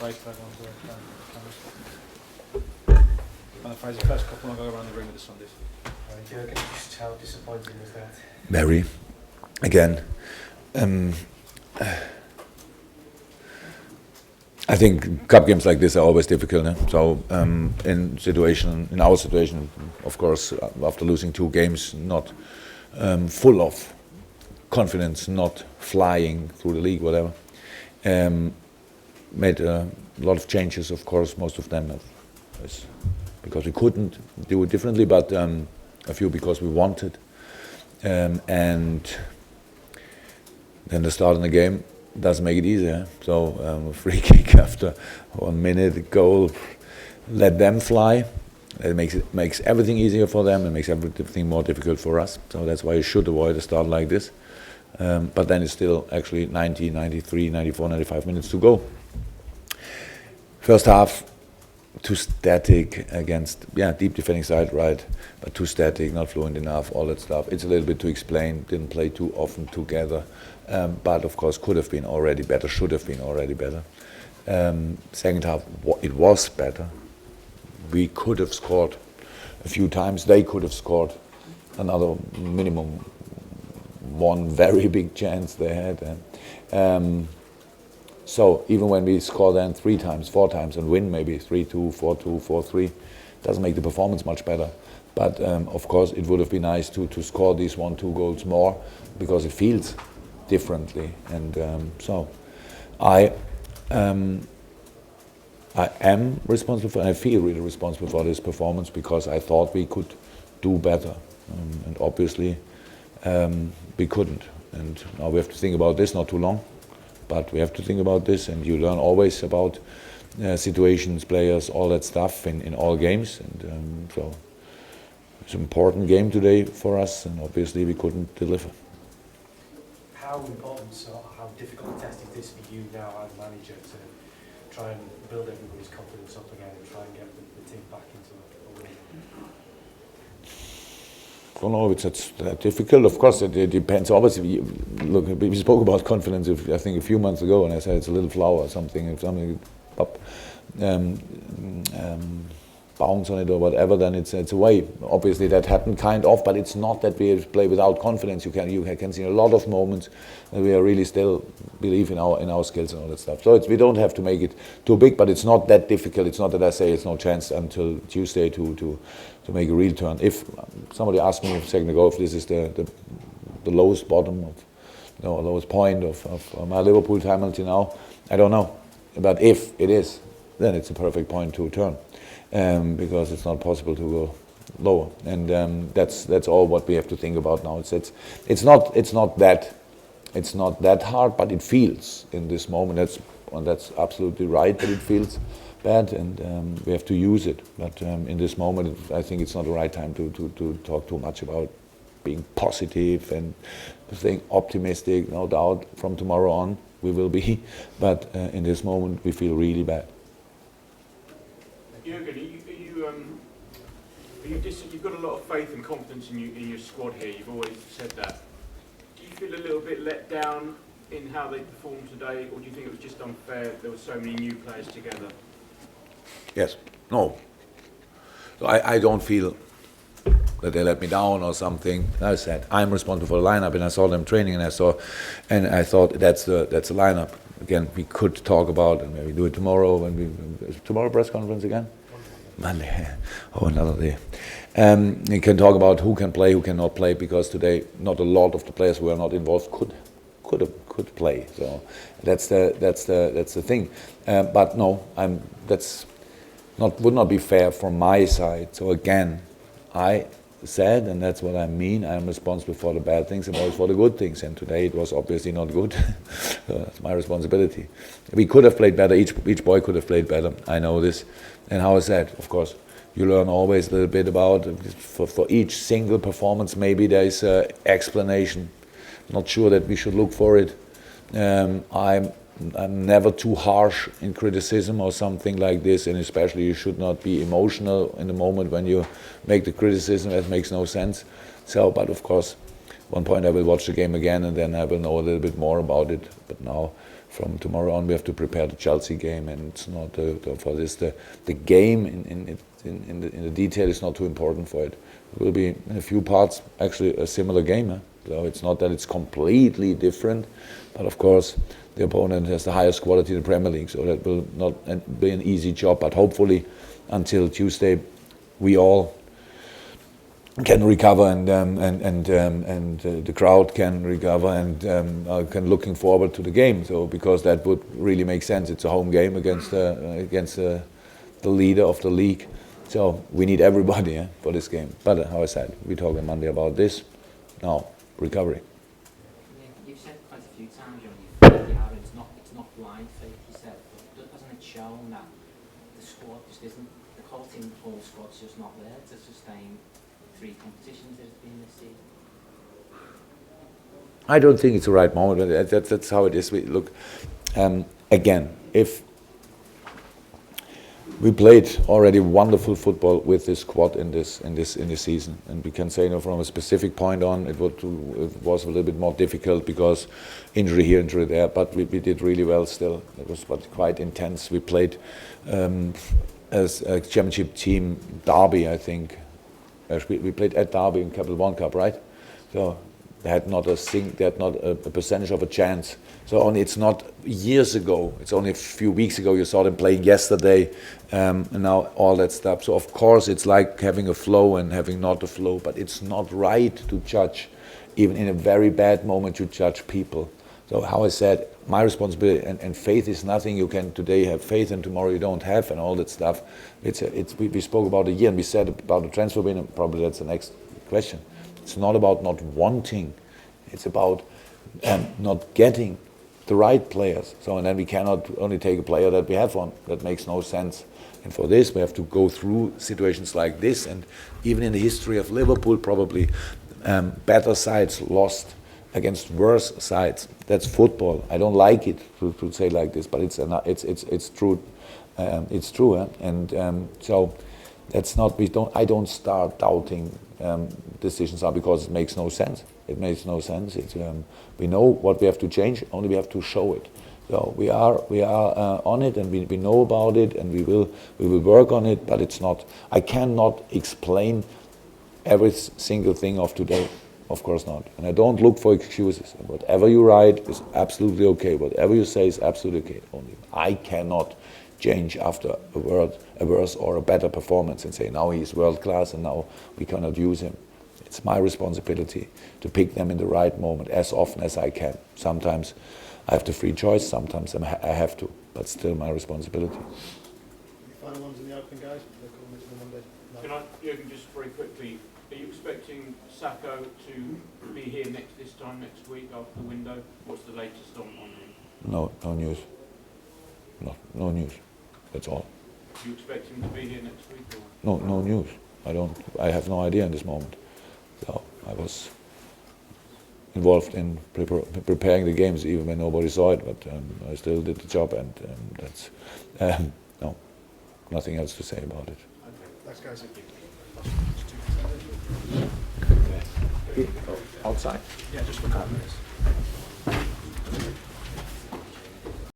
right back onto the cameras. And the first couple will go around the ring with the Sundays. Jurgen, just how disappointing was that? Very. Again, I think cup games like this are always difficult. So in our situation, of course, after losing 2 games, not full of confidence, not flying through the league, whatever. Made a lot of changes, of course, most of them because we couldn't do it differently, but a few because we wanted. And then the start in the game doesn't make it easier. So a free kick after 1 minute, a goal, let them fly. It makes everything easier for them and makes everything more difficult for us. So that's why you should avoid a start like this. But then it's still actually 90, 93, 94, 95 minutes to go. First half, too static against, deep defending side, right, but too static, not fluent enough, all that stuff. It's a little bit to explain, didn't play too often together, but of course could have been already better, should have been already better. Second half, it was better. We could have scored a few times, they could have scored another minimum, 1 very big chance they had. So even when we score then 3 times, 4 times and win maybe 3-2, 4-2, 4-3, doesn't make the performance much better. But of course it would have been nice to score these 1-2 goals more because it feels differently. And so I am responsible for, and I feel really responsible for this performance because I thought we could do better. And obviously we couldn't. And now we have to think about this, not too long. But we have to think about this, and you learn always about situations, players, all that stuff in all games. And so it's an important game today for us, and obviously we couldn't deliver. How important or how difficult a test is this for you now as manager to try and build everybody's confidence up again and try and get the team back into a win? I don't know if it's that difficult. Of course, it depends. Obviously, look, we spoke about confidence, I think, a few months ago, and I said it's a little flower or something. If something pop, bounce on it or whatever, then it's away. Obviously, that happened kind of, but it's not that we play without confidence. You can see a lot of moments that we are really still believe in our skills and all that stuff. So we don't have to make it too big, but it's not that difficult. It's not that I say it's no chance until Tuesday to make a real turn. If somebody asked me a second ago if this is the lowest bottom of, lowest point of my Liverpool time until now, I don't know. But if it is, then it's a perfect point to turn, because it's not possible to go lower. And that's all what we have to think about now. It's not that hard, but it feels in this moment. That's absolutely right. That it feels bad, and we have to use it. But in this moment, I think it's not the right time to talk too much about being positive and staying optimistic. No doubt, from tomorrow on we will be. But in this moment, we feel really bad. Jurgen, you've got a lot of faith and confidence in your squad here. You've always said that. Do you feel a little bit let down in how they performed today, or do you think it was just unfair there were so many new players together? Yes. No. So I don't feel that they let me down or something. I said I'm responsible for the lineup, and I saw them training, and I thought that's the lineup. Again, we could talk about, and maybe do it tomorrow. Tomorrow press conference again? Monday. Oh, another day. We can talk about who can play, who cannot play, because today not a lot of the players who are not involved could play. So that's the thing. But no, would not be fair from my side. So again, I said, and that's what I mean, I'm responsible for the bad things and always for the good things. And today it was obviously not good. So that's my responsibility. We could have played better. Each boy could have played better. I know this. And how I said, of course, you learn always a little bit about, for each single performance, maybe there is an explanation. Not sure that we should look for it. I'm never too harsh in criticism or something like this, and especially you should not be emotional in the moment when you make the criticism. That makes no sense. So, but of course, one point I will watch the game again, and then I will know a little bit more about it. But now, from tomorrow on, we have to prepare the Chelsea game, and it's not for this the game in the detail is not too important for it. It will be in a few parts actually a similar game. So it's not that it's completely different, but of course the opponent has the highest quality in the Premier League, so that will not be an easy job. But hopefully, until Tuesday, we all can recover, and the crowd can recover, and can looking forward to the game. So because that would really make sense. It's a home game against the leader of the league. So we need everybody for this game. But how I said, we talk on Monday about this. Now recovery. You've said quite a few times, it's not blind faith. You said, but hasn't it shown that the squad just isn't, the quality in the whole squad's just not there to sustain 3 competitions that it's been this season? I don't think it's the right moment. That's how it is. Look, again, if we played already wonderful football with this squad in this season, and we can say, from a specific point on, it was a little bit more difficult because injury here, injury there. But we did really well still. It was quite intense. We played as a championship team, Derby, I think. We played at Derby in Capital One Cup, right? So they had not a percentage of a chance. So only it's not years ago. It's only a few weeks ago. You saw them playing yesterday, and now all that stuff. So of course it's like having a flow and having not a flow. But it's not right to judge, even in a very bad moment, you judge people. So how I said, my responsibility and faith is nothing. You can today have faith and tomorrow you don't have, and all that stuff. We spoke about a year, and we said about the transfer window. Probably that's the next question. It's not about not wanting. It's about not getting the right players. So, and then we cannot only take a player that we have one. That makes no sense. And for this, we have to go through situations like this. And even in the history of Liverpool, probably better sides lost against worse sides. That's football. I don't like it to say like this, but it's true. It's true, and so that's not. I don't start doubting decisions are because it makes no sense. It makes no sense. We know what we have to change. Only we have to show it. So we are on it, and we know about it, and we will work on it. But it's not. I cannot explain every single thing of today. Of course not. And I don't look for excuses. Whatever you write is absolutely okay. Whatever you say is absolutely okay. Only I cannot change after a worse or a better performance and say now he's world class and now we cannot use him. It's my responsibility to pick them in the right moment as often as I can. Sometimes I have the free choice, sometimes I have to, but still my responsibility. The final ones in the open, guys. They're calling it for Monday. No. Can I, Jurgen, just very quickly, are you expecting Sacco to be here this time next week after the window? What's the latest on him? No news. No news. That's all. Do you expect him to be here next week? Or? No news. I have no idea in this moment. So I was involved in preparing the games even when nobody saw it, but I still did the job, and that's no, nothing else to say about it. Okay. Thanks, guys. Outside? Yeah, just for 5 minutes.